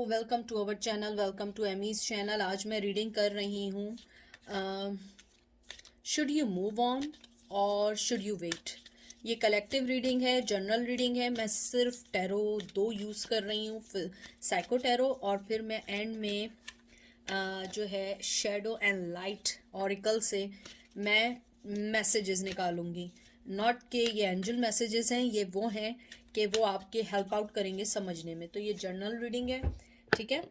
Welcome to our channel, welcome to Amy's channel. आज मैं reading कर रही हूँ शुड यू मूव ऑन और शुड यू वेट। ये कलेक्टिव रीडिंग है, जनरल रीडिंग है। मैं सिर्फ टैरो दो यूज़ कर रही हूँ, फिर साइको टैरो और फिर मैं एंड में जो है शेडो एंड लाइट ऑरिकल से मैं मैसेजेस निकालूंगी। नॉट के ये एंजल मैसेजेस हैं, ये वो हैं कि वो आपके हेल्प आउट करेंगे समझने में। तो ये जर्नल रीडिंग है, ठीक है।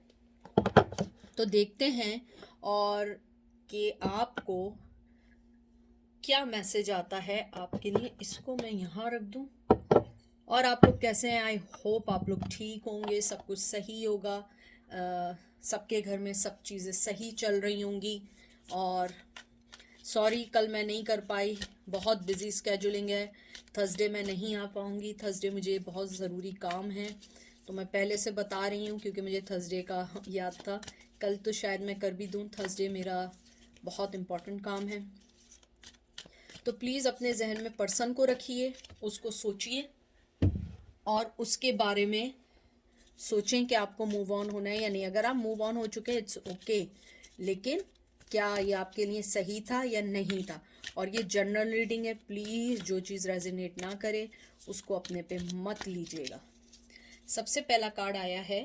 तो देखते हैं और कि आपको क्या मैसेज आता है आपके लिए। इसको मैं यहाँ रख दूँ। और आप लोग कैसे हैं? आई होप आप लोग ठीक होंगे, सब कुछ सही होगा, सबके घर में सब चीज़ें सही चल रही होंगी। और सॉरी कल मैं नहीं कर पाई, बहुत बिजी स्केजुलिंग है। थर्सडे मैं नहीं आ पाऊँगी, थर्सडे मुझे बहुत ज़रूरी काम है। तो मैं पहले से बता रही हूँ क्योंकि मुझे थर्सडे का याद था। कल तो शायद मैं कर भी दूँ, थर्सडे मेरा बहुत इम्पोर्टेंट काम है। तो प्लीज़ अपने जहन में पर्सन को रखिए, उसको सोचिए और उसके बारे में सोचें कि आपको मूव ऑन होना है या नहीं। अगर आप मूव ऑन हो चुके हैं इट्स ओके, लेकिन क्या ये आपके लिए सही था या नहीं था। और ये जनरल रीडिंग है, प्लीज़ जो चीज़ रेजोनेट ना करे उसको अपने पे मत लीजिएगा। सबसे पहला कार्ड आया है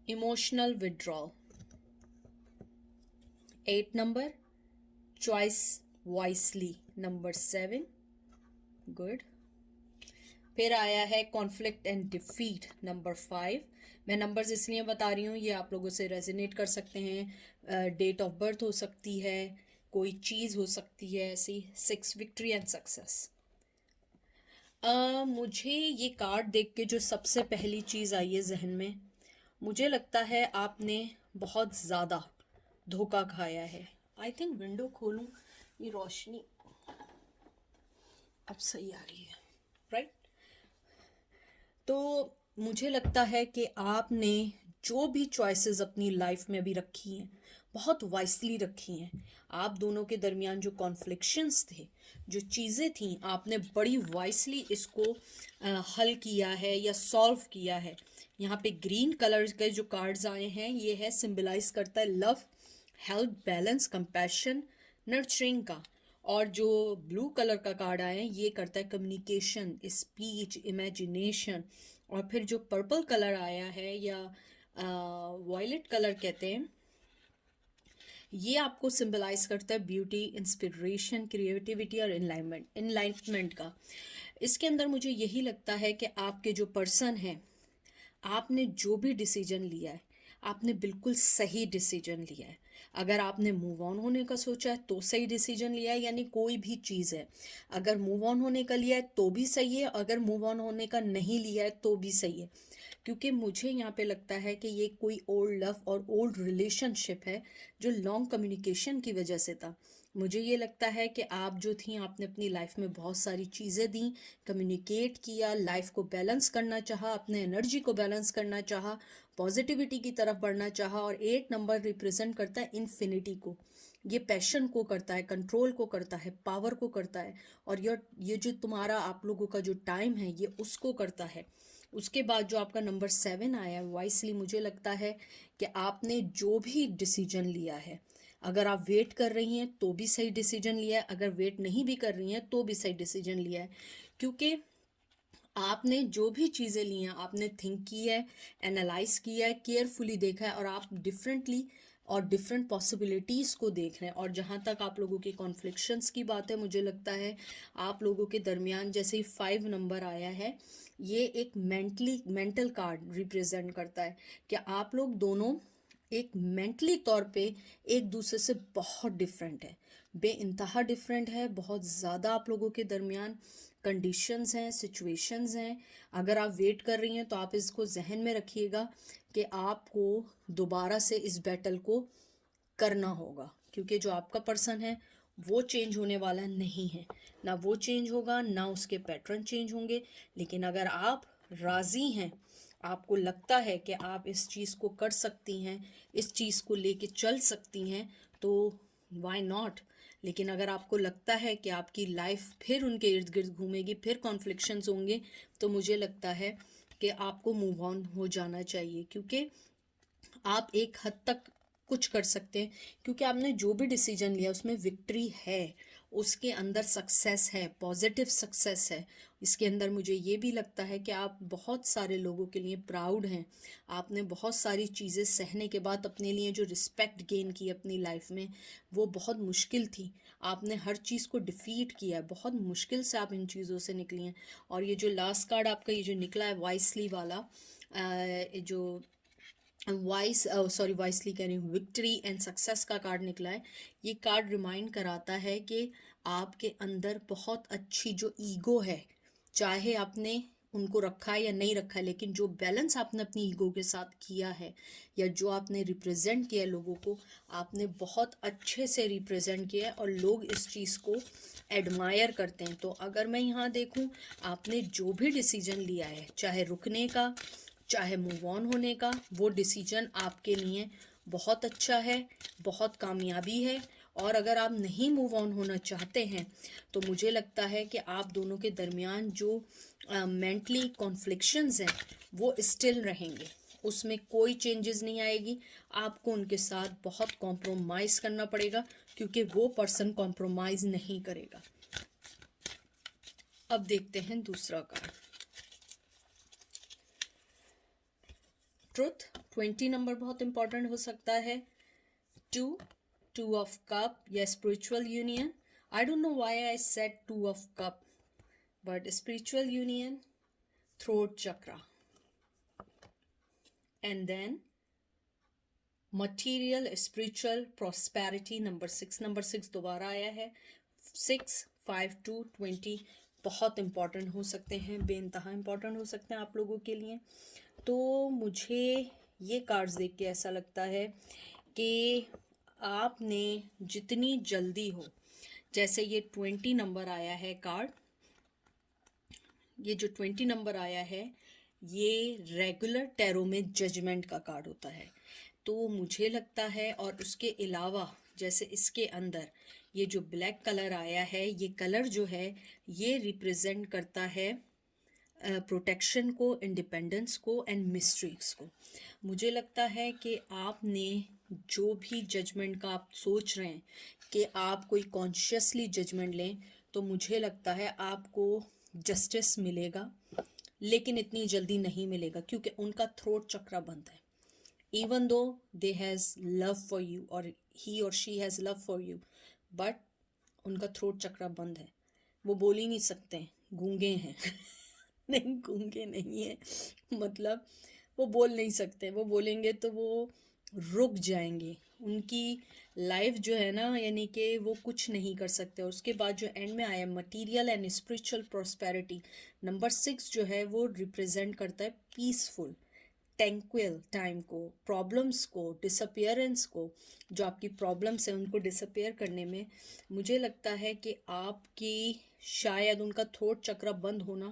emotional withdrawal, 8 number, choice wisely number 7, good. फिर आया है कॉन्फ्लिक्ट एंड डिफीट नंबर 5। मैं नंबर्स इसलिए बता रही हूँ, ये आप लोगों से रेजोनेट कर सकते हैं। डेट ऑफ बर्थ हो सकती है, कोई चीज़ हो सकती है ऐसी। 6 विक्ट्री एंड सक्सेस। मुझे ये कार्ड देख के जो सबसे पहली चीज़ आई है जहन में, मुझे लगता है आपने बहुत ज़्यादा धोखा खाया है। आई थिंक विंडो खोलूँ, ये रोशनी अब सही आ रही है, राइट। तो मुझे लगता है कि आपने जो भी चॉइसेस अपनी लाइफ में अभी रखी हैं बहुत वाइसली रखी हैं। आप दोनों के दरमियान जो कॉन्फ्लिक्शंस थे, जो चीज़ें थीं, आपने बड़ी वाइसली इसको हल किया है या सॉल्व किया है। यहाँ पे ग्रीन कलर के जो कार्ड्स आए हैं, ये है सिंबलाइज करता है love, help, balance, compassion, nurturing का। और जो ब्लू कलर का कार्ड आया है ये करता है कम्युनिकेशन, स्पीच, इमेजिनेशन। और फिर जो पर्पल कलर आया है या वॉयलेट कलर कहते हैं, ये आपको सिंबलाइज करता है ब्यूटी, इंस्पिरेशन, क्रिएटिविटी और इनलाइटमेंट का। इसके अंदर मुझे यही लगता है कि आपके जो पर्सन हैं, आपने जो भी डिसीजन लिया है आपने बिल्कुल सही डिसीजन लिया है। अगर आपने मूव ऑन होने का सोचा है तो सही डिसीजन लिया है, यानी कोई भी चीज़ है, अगर मूव ऑन होने का लिया है तो भी सही है, अगर मूव ऑन होने का नहीं लिया है तो भी सही है। क्योंकि मुझे यहाँ पे लगता है कि ये कोई ओल्ड लव और ओल्ड रिलेशनशिप है जो लॉन्ग कम्युनिकेशन की वजह से था। मुझे ये लगता है कि आप जो थी, आपने अपनी लाइफ में बहुत सारी चीज़ें दी, कम्युनिकेट किया, लाइफ को बैलेंस करना चाहा, अपने एनर्जी को बैलेंस करना चाहा, पॉजिटिविटी की तरफ बढ़ना चाहा। और 8 नंबर रिप्रेजेंट करता है इन्फिनिटी को, ये पैशन को करता है, कंट्रोल को करता है, पावर को करता है। और ये जो तुम्हारा आप लोगों का जो टाइम है ये उसको करता है। उसके बाद जो आपका नंबर 7 आया है वाइसली, मुझे लगता है कि आपने जो भी डिसीजन लिया है, अगर आप वेट कर रही हैं तो भी सही डिसीजन लिया है, अगर वेट नहीं भी कर रही हैं तो भी सही डिसीजन लिया है। क्योंकि आपने जो भी चीज़ें ली हैं आपने थिंक की है, एनालाइज किया है, केयरफुली देखा है और आप डिफरेंटली और डिफरेंट पॉसिबिलिटीज़ को देख रहे हैं। और जहाँ तक आप लोगों के कॉन्फ्लिक्शंस की बात है, मुझे लगता है आप लोगों के दरमियान जैसे ही 5 नंबर आया है, ये एक मेंटल कार्ड रिप्रेजेंट करता है कि आप लोग दोनों एक मेंटली तौर पे एक दूसरे से बहुत डिफरेंट है, बेइंतहा डिफरेंट है। बहुत ज़्यादा आप लोगों के दरमियान कंडीशंस हैं, सिचुएशंस हैं। अगर आप वेट कर रही हैं तो आप इसको जहन में रखिएगा कि आपको दोबारा से इस बैटल को करना होगा। क्योंकि जो आपका पर्सन है वो चेंज होने वाला नहीं है, ना वो चेंज होगा ना उसके पैटर्न चेंज होंगे। लेकिन अगर आप राज़ी हैं, आपको लगता है कि आप इस चीज़ को कर सकती हैं, इस चीज़ को लेके चल सकती हैं, तो वाई नॉट। लेकिन अगर आपको लगता है कि आपकी लाइफ फिर उनके इर्द गिर्द घूमेगी, फिर कॉन्फ्लिक्शंस होंगे, तो मुझे लगता है कि आपको मूव ऑन हो जाना चाहिए, क्योंकि आप एक हद तक कुछ कर सकते हैं, क्योंकि आपने जो भी डिसीजन लिया उसमें विक्ट्री है, उसके अंदर सक्सेस है, पॉजिटिव सक्सेस है। इसके अंदर मुझे ये भी लगता है कि आप बहुत सारे लोगों के लिए प्राउड हैं। आपने बहुत सारी चीज़ें सहने के बाद अपने लिए जो रिस्पेक्ट गेन की अपनी लाइफ में, वो बहुत मुश्किल थी। आपने हर चीज़ को डिफीट किया है, बहुत मुश्किल से आप इन चीज़ों से निकली हैं। और ये जो लास्ट कार्ड आपका ये जो निकला है वाइसली वाला, जो वाइसली कह रही हूँ, विक्ट्री एंड सक्सेस का कार्ड निकला है। ये कार्ड रिमाइंड कराता है कि आपके अंदर बहुत अच्छी जो ईगो है, चाहे आपने उनको रखा है या नहीं रखा है, लेकिन जो बैलेंस आपने अपनी ईगो के साथ किया है, या जो आपने रिप्रेजेंट किया है लोगों को, आपने बहुत अच्छे से रिप्रेजेंट किया है और लोग इस चीज़ को एडमायर करते हैं। तो अगर मैं यहाँ देखूँ, आपने जो भी डिसीजन लिया है, चाहे रुकने का चाहे मूव ऑन होने का, वो डिसीजन आपके लिए बहुत अच्छा है, बहुत कामयाबी है। और अगर आप नहीं मूव ऑन होना चाहते हैं तो मुझे लगता है कि आप दोनों के दरमियान जो मेंटली कॉन्फ्लिक्शंस हैं वो स्टिल रहेंगे, उसमें कोई चेंजेस नहीं आएगी। आपको उनके साथ बहुत कॉम्प्रोमाइज़ करना पड़ेगा, क्योंकि वो पर्सन कॉम्प्रोमाइज़ नहीं करेगा। अब देखते हैं दूसरा कार्ड, ट्रुथ। 20 नंबर बहुत इंपॉर्टेंट हो सकता है। टू ऑफ कप या spiritual union. I don't know why I said 2 of cup, but spiritual union, throat chakra, and then material spiritual prosperity. Number 6 दोबारा आया है। 6, 5, 2, 20 बहुत इंपॉर्टेंट हो सकते हैं, बेइंतहा इंपॉर्टेंट हो सकते हैं आप लोगों के लिए। तो मुझे ये कार्ड्स देख के ऐसा लगता है कि आपने जितनी जल्दी हो, जैसे ये 20 नंबर आया है कार्ड, ये जो 20 नंबर आया है ये रेगुलर टैरो में जजमेंट का कार्ड होता है। तो मुझे लगता है, और उसके अलावा जैसे इसके अंदर ये जो ब्लैक कलर आया है, ये कलर जो है ये रिप्रेजेंट करता है प्रोटेक्शन को, इंडिपेंडेंस को एंड मिस्ट्रीज को। मुझे लगता है कि आपने जो भी जजमेंट का आप सोच रहे हैं कि आप कोई कॉन्शियसली जजमेंट लें, तो मुझे लगता है आपको जस्टिस मिलेगा, लेकिन इतनी जल्दी नहीं मिलेगा, क्योंकि उनका थ्रोट चक्रा बंद है। Even though they has love for you और ही और she has love for you, but उनका थ्रोट चक्रा बंद है, वो बोल ही नहीं सकते, गूंगे हैं। नहीं, गूंगे नहीं है, मतलब वो बोल नहीं सकते, वो बोलेंगे तो वो रुक जाएंगे, उनकी लाइफ जो है ना, यानी कि वो कुछ नहीं कर सकते। और उसके बाद जो एंड में आया material and spiritual prosperity, number 6 जो है वो रिप्रेजेंट करता है पीसफुल टैंक्विल टाइम को, प्रॉब्लम्स को, डिसअपियरेंस को। जो आपकी प्रॉब्लम्स हैं उनको डिसअपियर करने में मुझे लगता है कि आपकी शायद उनका थ्रोट चक्र बंद होना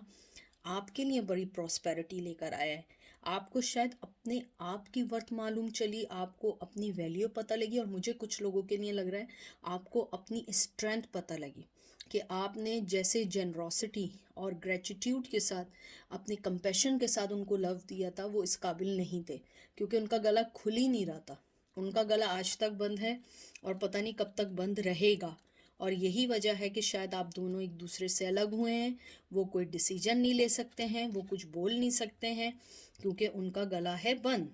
आपके लिए बड़ी प्रॉस्पेरिटी लेकर आया है। आपको शायद अपने आप की वर्थ मालूम चली, आपको अपनी वैल्यू पता लगी, और मुझे कुछ लोगों के लिए लग रहा है आपको अपनी स्ट्रेंथ पता लगी कि आपने जैसे जेनरोसिटी और ग्रेटिट्यूड के साथ, अपने कंपैशन के साथ उनको लव दिया था, वो इस काबिल नहीं थे, क्योंकि उनका गला खुल ही नहीं रहा था। उनका गला आज तक बंद है और पता नहीं कब तक बंद रहेगा। और यही वजह है कि शायद आप दोनों एक दूसरे से अलग हुए हैं। वो कोई डिसीजन नहीं ले सकते हैं, वो कुछ बोल नहीं सकते हैं, क्योंकि उनका गला है बंद।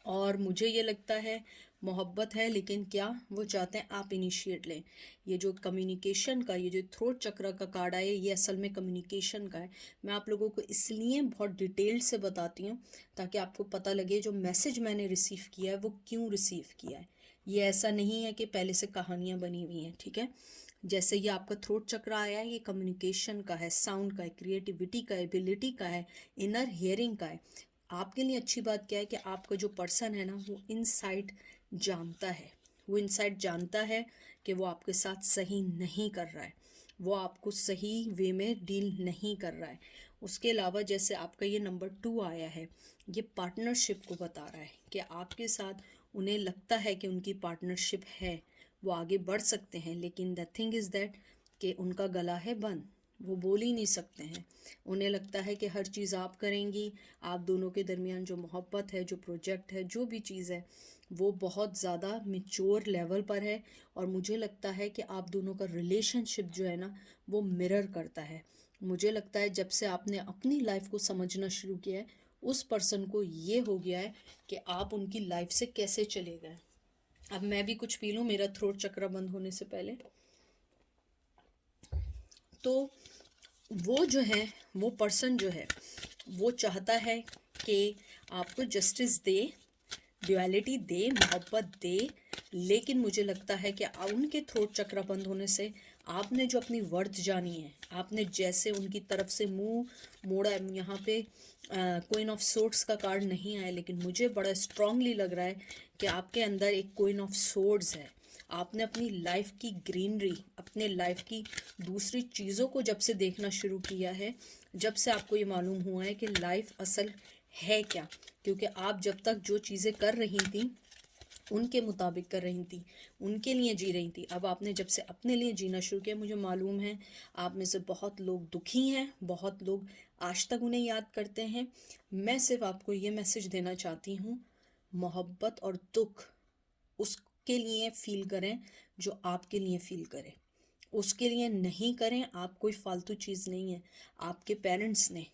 और मुझे ये लगता है मोहब्बत है, लेकिन क्या वो चाहते हैं आप इनिशिएट लें। ये जो कम्युनिकेशन का, ये जो थ्रोट चक्र का कार्ड आया, ये असल में कम्युनिकेशन का है। मैं आप लोगों को इसलिए बहुत डिटेल से बताती हूँ ताकि आपको पता लगे जो मैसेज मैंने रिसीव किया है वो क्यों रिसीव किया है। ये ऐसा नहीं है कि पहले से कहानियाँ बनी हुई हैं, ठीक है। जैसे ये आपका थ्रोट चक्र आया है, ये कम्युनिकेशन का है, साउंड का है, क्रिएटिविटी का है, एबिलिटी का है, इनर हियरिंग का है। आपके लिए अच्छी बात क्या है कि आपका जो पर्सन है ना, वो इनसाइड जानता है, वो इनसाइड जानता है कि वो आपके साथ सही नहीं कर रहा है, वो आपको सही वे में डील नहीं कर रहा है। उसके अलावा जैसे आपका ये नंबर 2 आया है, ये पार्टनरशिप को बता रहा है कि आपके साथ उन्हें लगता है कि उनकी पार्टनरशिप है, वो आगे बढ़ सकते हैं, लेकिन द थिंग इज़ दैट कि उनका गला है बंद। वो बोल ही नहीं सकते हैं। उन्हें लगता है कि हर चीज़ आप करेंगी, आप दोनों के दरमियान जो मोहब्बत है, जो प्रोजेक्ट है, जो भी चीज़ है, वो बहुत ज़्यादा मैच्योर लेवल पर है। और मुझे लगता है कि आप दोनों का रिलेशनशिप जो है ना, वो मिरर करता है। मुझे लगता है जब से आपने अपनी लाइफ को समझना शुरू किया है, उस पर्सन को ये हो गया है कि आप उनकी लाइफ से कैसे चले गए। अब मैं भी कुछ पी लूँ मेरा थ्रोट चक्र बंद होने से पहले। तो वो जो है, वो पर्सन जो है, वो चाहता है कि आपको जस्टिस दे, ड्युअलिटी दे, मोहब्बत दे। लेकिन मुझे लगता है कि उनके थ्रोट चक्र बंद होने से आपने जो अपनी वर्थ जानी है, आपने जैसे उनकी तरफ से मुंह मोड़ा। यहाँ पे क्वीन ऑफ सोर्ड्स का कार्ड नहीं आया, लेकिन मुझे बड़ा स्ट्रांगली लग रहा है कि आपके अंदर एक क्वीन ऑफ सोर्ड्स है। आपने अपनी लाइफ की ग्रीनरी, अपने लाइफ की दूसरी चीज़ों को जब से देखना शुरू किया है, जब से आपको ये मालूम हुआ है कि लाइफ असल है क्या। क्योंकि आप जब तक जो चीज़ें कर रही थी उनके मुताबिक कर रही थी, उनके लिए जी रही थी। अब आपने जब से अपने लिए जीना शुरू किया, मुझे मालूम है आप में से बहुत लोग दुखी हैं, बहुत लोग आज तक उन्हें याद करते हैं। मैं सिर्फ आपको ये मैसेज देना चाहती हूँ, मोहब्बत और दुख उसके लिए फील करें जो आपके लिए फील करें, उसके लिए नहीं करें। आप कोई फालतू चीज़ नहीं है। आपके पेरेंट्स ने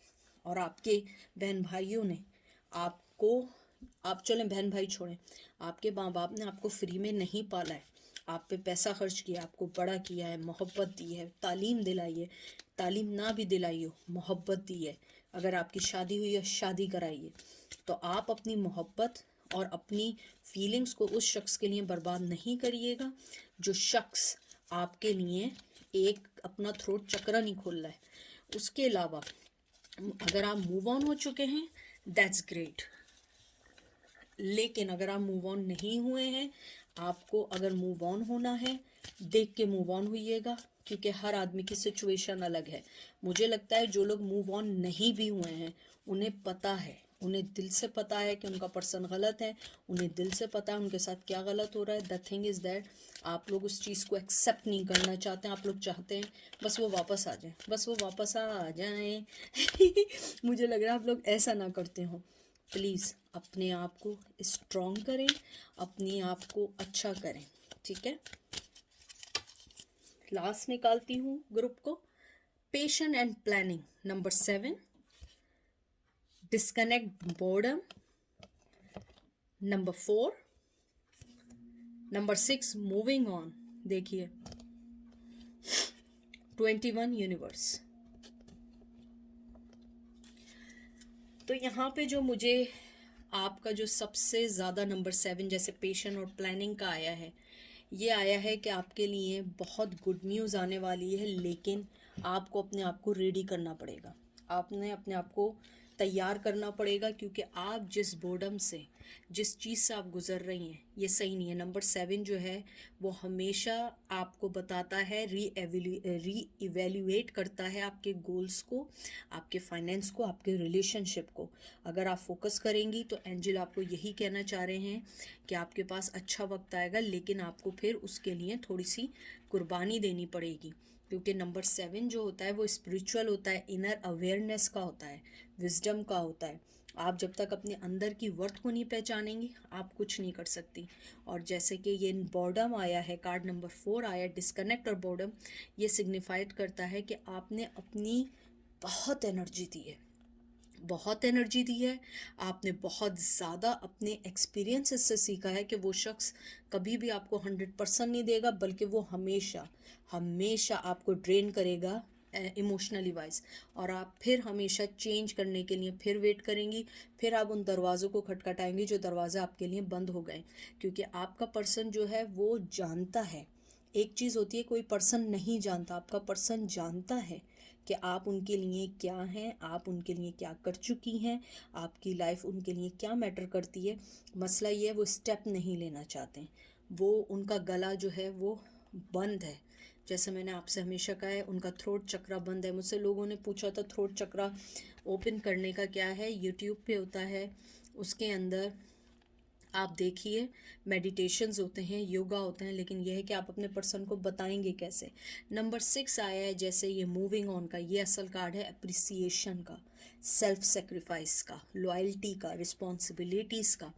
और आपके बहन भाइयों ने आपको, आप चलें बहन भाई छोड़ें, आपके माँ बाप ने आपको फ्री में नहीं पाला है। आप पे पैसा खर्च किया, आपको बड़ा किया है, मोहब्बत दी है, तालीम दिलाई है, तालीम ना भी दिलाई हो, मोहब्बत दी है। अगर आपकी शादी हुई है, शादी कराई है। तो आप अपनी मोहब्बत और अपनी फीलिंग्स को उस शख्स के लिए बर्बाद नहीं करिएगा जो शख्स आपके लिए एक अपना थ्रोट चक्र नहीं खोल रहा है। उसके अलावा अगर आप मूव ऑन हो चुके हैं, दैट्स ग्रेट। लेकिन अगर आप मूव ऑन नहीं हुए हैं, आपको अगर मूव ऑन होना है, देख के मूव ऑन होइएगा, क्योंकि हर आदमी की सिचुएशन अलग है। मुझे लगता है जो लोग मूव ऑन नहीं भी हुए हैं, उन्हें पता है, उन्हें दिल से पता है कि उनका पर्सन गलत है, उन्हें दिल से पता है उनके साथ क्या गलत हो रहा है। द थिंग इज़ दैट आप लोग उस चीज़ को एक्सेप्ट नहीं करना चाहते हैं। आप लोग चाहते हैं बस वो वापस आ जाए, बस वो वापस आ जाए। मुझे लग रहा है आप लोग ऐसा ना करते हो। प्लीज़ अपने आप को स्ट्रॉन्ग करें, अपने आप को अच्छा करें, ठीक है। लास्ट निकालती हूँ ग्रुप को। Patient and planning number 7, disconnect boredom number 4, number 6 moving on. देखिए 21 यूनिवर्स। तो यहाँ पे जो मुझे आपका जो सबसे ज़्यादा नंबर 7 जैसे पेशेंट और प्लानिंग का आया है, ये आया है कि आपके लिए बहुत गुड न्यूज़ आने वाली है। लेकिन आपको अपने आप को रेडी करना पड़ेगा, आपने अपने आप को तैयार करना पड़ेगा, क्योंकि आप जिस बोर्डम से, जिस चीज़ से आप गुजर रही हैं, ये सही नहीं है। नंबर 7 जो है वो हमेशा आपको बताता है, री इवेल्युएट करता है आपके गोल्स को, आपके फाइनेंस को, आपके रिलेशनशिप को। अगर आप फोकस करेंगी तो एंजल आपको यही कहना चाह रहे हैं कि आपके पास अच्छा वक्त आएगा, लेकिन आपको फिर उसके लिए थोड़ी सी कुर्बानी देनी पड़ेगी। क्योंकि नंबर 7 जो होता है वो स्पिरिचुअल होता है, इनर अवेयरनेस का होता है, विजडम का होता है। आप जब तक अपने अंदर की वर्थ को नहीं पहचानेंगी, आप कुछ नहीं कर सकती। और जैसे कि ये बॉर्डम आया है, कार्ड नंबर 4 आया, डिस्कनेक्ट और बॉर्डम, ये सिग्निफाइड करता है कि आपने अपनी बहुत एनर्जी दी है, बहुत एनर्जी दी है। आपने बहुत ज़्यादा अपने एक्सपीरियंसेस से सीखा है कि वो शख्स कभी भी आपको 100% नहीं देगा, बल्कि वो हमेशा हमेशा आपको ड्रेन करेगा इमोशनली वाइज। और आप फिर हमेशा चेंज करने के लिए फिर वेट करेंगी, फिर आप उन दरवाज़ों को खटखटाएंगी जो दरवाज़े आपके लिए बंद हो गए। क्योंकि आपका पर्सन जो है वो जानता है। एक चीज़ होती है कोई पर्सन नहीं जानता, आपका पर्सन जानता है कि आप उनके लिए क्या हैं, आप उनके लिए क्या कर चुकी हैं, आपकी लाइफ उनके लिए क्या मैटर करती है। मसला ये है वो स्टेप नहीं लेना चाहते, वो उनका गला जो है वो बंद है। जैसे मैंने आपसे हमेशा कहा है, उनका थ्रोट चक्रा बंद है। मुझसे लोगों ने पूछा था थ्रोट चक्रा ओपन करने का क्या है, यूट्यूब पे होता है, उसके अंदर आप देखिए, मेडिटेशंस होते हैं, योगा होते हैं, लेकिन यह है कि आप अपने पर्सन को बताएंगे कैसे। नंबर 6 आया है, जैसे ये मूविंग ऑन का, ये असल कार्ड है अप्रिसिएशन का, सेल्फ सेक्रीफाइस का, लॉयल्टी का, रिस्पॉन्सिबिलिटीज़ का।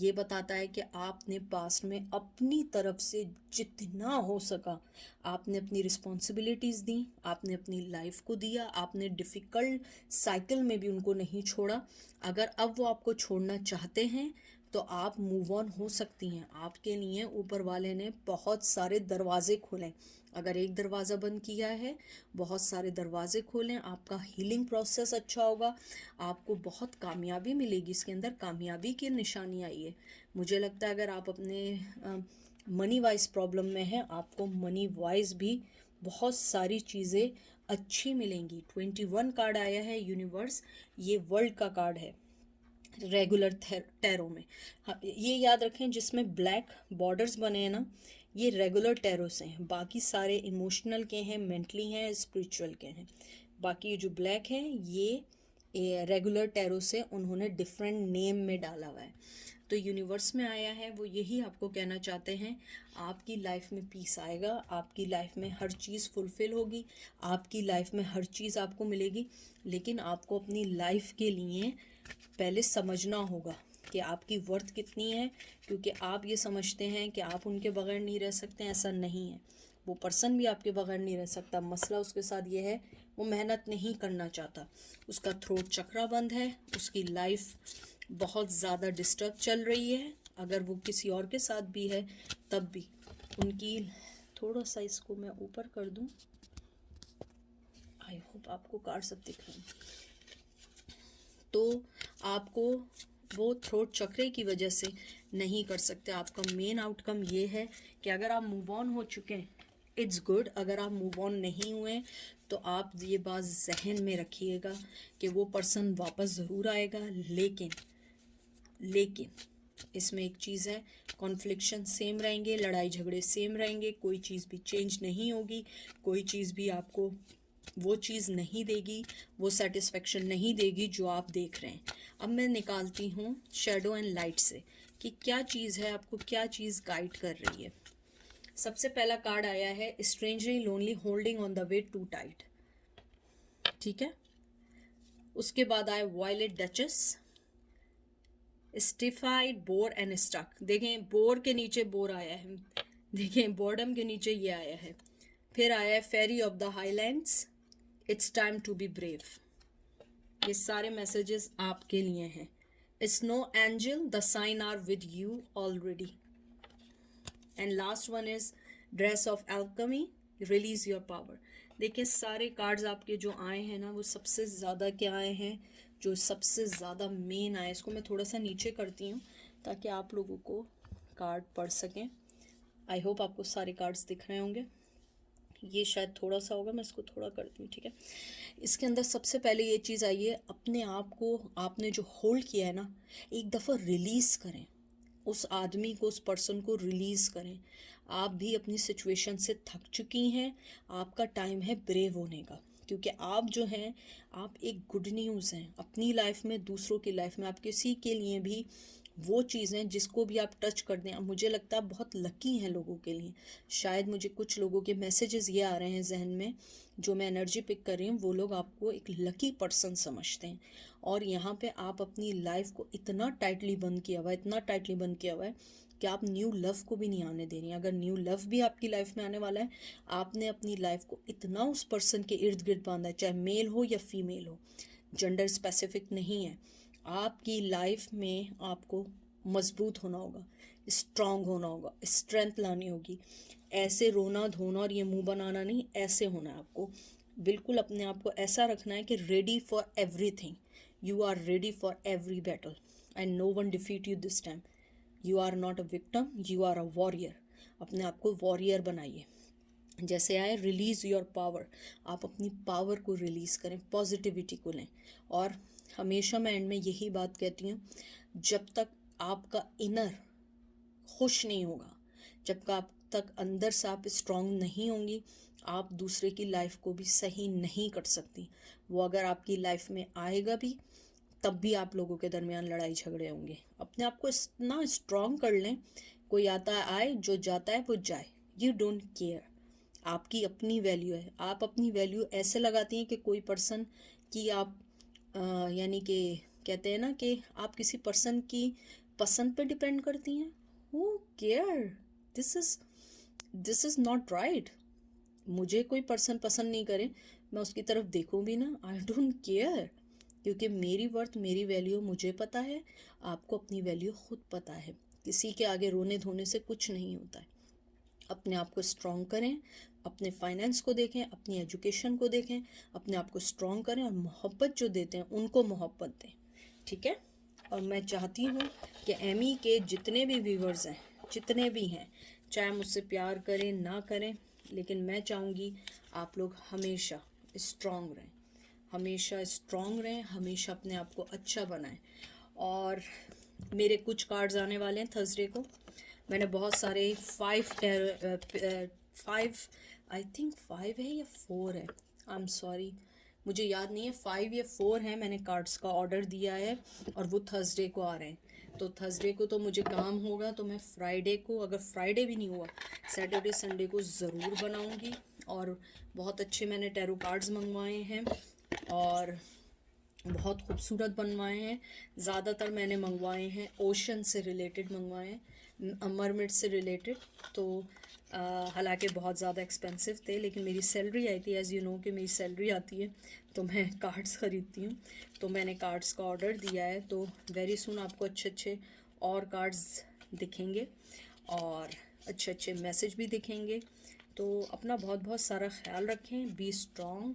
ये बताता है कि आपने पास्ट में अपनी तरफ से जितना हो सका आपने अपनी रिस्पॉन्सिबिलिटीज़ दी, आपने अपनी लाइफ को दिया, आपने डिफ़िकल्ट साइकिल में भी उनको नहीं छोड़ा। अगर अब वो आपको छोड़ना चाहते हैं तो आप मूव ऑन हो सकती हैं। आपके लिए ऊपर वाले ने बहुत सारे दरवाजे खोले। अगर एक दरवाज़ा बंद किया है, बहुत सारे दरवाजे खोलें। आपका हीलिंग प्रोसेस अच्छा होगा, आपको बहुत कामयाबी मिलेगी। इसके अंदर कामयाबी की निशानी आई है। मुझे लगता है अगर आप अपने मनी वाइज प्रॉब्लम में हैं, आपको मनी वाइज भी बहुत सारी चीज़ें अच्छी मिलेंगी। 21 कार्ड आया है यूनिवर्स, ये वर्ल्ड का कार्ड है रेगुलर टैरो में। हाँ, ये याद रखें, जिसमें ब्लैक बॉर्डर्स बने हैं ना, ये रेगुलर टैरो से हैं। बाकी सारे इमोशनल के हैं, मेंटली हैं, स्पिरिचुअल के हैं। बाकी जो ब्लैक हैं ये रेगुलर टैरो से उन्होंने डिफरेंट नेम में डाला हुआ है। तो यूनिवर्स में आया है, वो यही आपको कहना चाहते हैं, आपकी लाइफ में पीस आएगा, आपकी लाइफ में हर चीज़ फुलफ़िल होगी, आपकी लाइफ में हर चीज़ आपको मिलेगी। लेकिन आपको अपनी लाइफ के लिए पहले समझना होगा कि आपकी वर्थ कितनी है, क्योंकि आप ये समझते हैं कि आप उनके बगैर नहीं रह सकते, ऐसा नहीं है। वो पर्सन भी आपके बगैर नहीं रह सकता। मसला उसके साथ ये है, वो मेहनत नहीं करना चाहता, उसका थ्रोट चक्रा बंद है, उसकी लाइफ बहुत ज़्यादा डिस्टर्ब चल रही है। अगर वो किसी और के साथ भी है तब भी उनकी, थोड़ा सा इसको मैं ऊपर कर दूं, आई होप आपको कार्ड सब दिख रहे हैं। तो आपको वो थ्रोट चक्रे की वजह से नहीं कर सकते। आपका मेन आउटकम ये है कि अगर आप मूव ऑन हो चुके हैं, इट्स गुड। अगर आप मूव ऑन नहीं हुए तो आप ये बात जहन में रखिएगा कि वो पर्सन वापस ज़रूर आएगा। लेकिन इसमें एक चीज़ है, कॉन्फ्लिक्शन सेम रहेंगे, लड़ाई झगड़े सेम रहेंगे, कोई चीज़ भी चेंज नहीं होगी, कोई चीज़ भी आपको वो चीज़ नहीं देगी, वो सेटिस्फेक्शन नहीं देगी जो आप देख रहे हैं। अब मैं निकालती हूँ शैडो एंड लाइट से कि क्या चीज़ है, आपको क्या चीज़ गाइड कर रही है। सबसे पहला कार्ड आया है strangely lonely holding on the way too tight, ठीक है। उसके बाद आया violet duchess, stifled, bore and stuck. देखें बोर के नीचे बोर आया है, देखें बॉर्डम के नीचे ये आया है। फिर आया है fairy of the highlands, it's time to be brave. ये सारे मैसेजेस आपके लिए हैं। Snow angel, the sign are with you already. And last one is dress of alchemy, release your power. देखिए सारे कार्ड्स आपके जो आए हैं ना, वो सबसे ज़्यादा क्या आए हैं, जो सबसे ज़्यादा मेन आए। इसको मैं थोड़ा सा नीचे करती हूँ ताकि आप लोगों को कार्ड पढ़ सकें। आई होप आपको सारे कार्ड्स दिख रहे होंगे। ये शायद थोड़ा सा होगा, मैं इसको थोड़ा करती हूँ, ठीक है। इसके अंदर सबसे पहले ये चीज़ आई है, अपने आप को आपने जो होल्ड किया है ना, एक दफ़ा रिलीज़ करें। उस आदमी को, उस पर्सन को रिलीज़ करें। आप भी अपनी सिचुएशन से थक चुकी हैं, आपका टाइम है ब्रेव होने का, क्योंकि आप जो हैं, आप एक गुड न्यूज़ हैं अपनी लाइफ में, दूसरों की लाइफ में। आप किसी के लिए भी वो चीज़ें जिसको भी आप टच कर दें, अब मुझे लगता है बहुत लकी हैं लोगों के लिए। शायद मुझे कुछ लोगों के मैसेजेस ये आ रहे हैं जहन में, जो मैं एनर्जी पिक कर रही हूँ, वो लोग आपको एक लकी पर्सन समझते हैं। और यहाँ पे आप अपनी लाइफ को इतना टाइटली बंद किया हुआ है, इतना टाइटली बंद किया हुआ है कि आप न्यू लव को भी नहीं आने दे रही हैं। अगर न्यू लव भी आपकी लाइफ में आने वाला है, आपने अपनी लाइफ को इतना उस पर्सन के इर्द गिर्द बांधा है, चाहे मेल हो या फीमेल हो, जेंडर स्पेसिफिक नहीं है। आपकी लाइफ में आपको मजबूत होना होगा, स्ट्रांग होना होगा, स्ट्रेंथ लानी होगी। ऐसे रोना धोना और ये मुंह बनाना नहीं, ऐसे होना है आपको। बिल्कुल अपने आप को ऐसा रखना है कि ready for everything, you are ready for every battle and no one defeat you this time. You are not a victim, you are a warrior. अपने आप को वॉरियर बनाइए। जैसे आए रिलीज़ योर पावर, आप अपनी पावर को रिलीज़ करें, पॉजिटिविटी को लें। और हमेशा मैं एंड में यही बात कहती हूँ, जब तक आपका इनर खुश नहीं होगा, जब आप तक अंदर से आप स्ट्रांग नहीं होंगी, आप दूसरे की लाइफ को भी सही नहीं कर सकती। वो अगर आपकी लाइफ में आएगा भी तब भी आप लोगों के दरमियान लड़ाई झगड़े होंगे। अपने आप को इतना स्ट्रॉन्ग कर लें, कोई आता है आए, जो जाता है वो जाए, यू डोंट केयर। आपकी अपनी वैल्यू है, आप अपनी वैल्यू ऐसे लगाती हैं कि कोई पर्सन की आप यानी कि कहते हैं ना कि आप किसी पर्सन की पसंद पे डिपेंड करती हैं। Who care, this is not right. मुझे कोई पर्सन पसंद नहीं करे, मैं उसकी तरफ देखूं भी ना, आई डोंट केयर, क्योंकि मेरी वर्थ, मेरी वैल्यू मुझे पता है, आपको अपनी वैल्यू खुद पता है। किसी के आगे रोने धोने से कुछ नहीं होता है। अपने आप को स्ट्रॉन्ग करें, अपने फाइनेंस को देखें, अपनी एजुकेशन को देखें, अपने आप को स्ट्रॉन्ग करें, और मोहब्बत जो देते हैं उनको मोहब्बत दें, ठीक है। और मैं चाहती हूँ कि एमी के जितने भी व्यूवर्स हैं, जितने भी हैं, चाहे मुझसे प्यार करें ना करें, लेकिन मैं चाहूँगी आप लोग हमेशा स्ट्रॉन्ग रहें, हमेशा स्ट्रॉन्ग रहें, हमेशा अपने आप को अच्छा बनाएं। और मेरे कुछ कार्ड्स आने वाले हैं थर्सडे को। मैंने बहुत सारे 5 आई थिंक 5 है या 4 है, आई एम सॉरी, मुझे याद नहीं है, 5 या 4 हैं। मैंने कार्ड्स का ऑर्डर दिया है और वो थर्सडे को आ रहे हैं। तो थर्सडे को तो मुझे काम होगा, तो मैं फ्राइडे को, अगर फ्राइडे भी नहीं हुआ, सैटरडे संडे को ज़रूर बनाऊंगी। और बहुत अच्छे मैंने टैरो कार्ड्स मंगवाए हैं और बहुत खूबसूरत बनवाए हैं। ज़्यादातर मैंने मंगवाए हैं ओशन से रिलेटेड मंगवाए हैं, मरमिड से रिलेटेड। तो हालांकि बहुत ज़्यादा एक्सपेंसिव थे, लेकिन मेरी सैलरी आई थी, एज़ यू नो कि मेरी सैलरी आती है तो मैं कार्ड्स ख़रीदती हूँ। तो मैंने कार्ड्स का ऑर्डर दिया है, तो वेरी सुन आपको अच्छे अच्छे और कार्ड्स दिखेंगे और अच्छे अच्छे मैसेज भी दिखेंगे। तो अपना बहुत बहुत सारा ख्याल रखें, बी स्ट्रॉन्ग,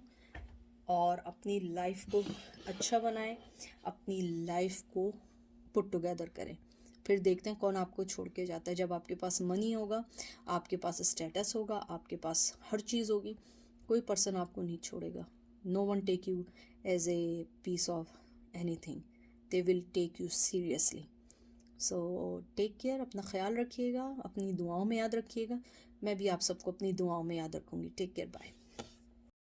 और अपनी लाइफ को अच्छा बनाएं, अपनी लाइफ को पुट टुगेदर करें। फिर देखते हैं कौन आपको छोड़ के जाता है। जब आपके पास मनी होगा, आपके पास स्टेटस होगा, आपके पास हर चीज़ होगी, कोई पर्सन आपको नहीं छोड़ेगा। No one take you as a piece of anything, they will take you seriously. So take care, अपना ख्याल रखिएगा, अपनी दुआओं में याद रखिएगा। मैं भी आप सबको अपनी दुआओं में याद रखूँगी। Take care, bye.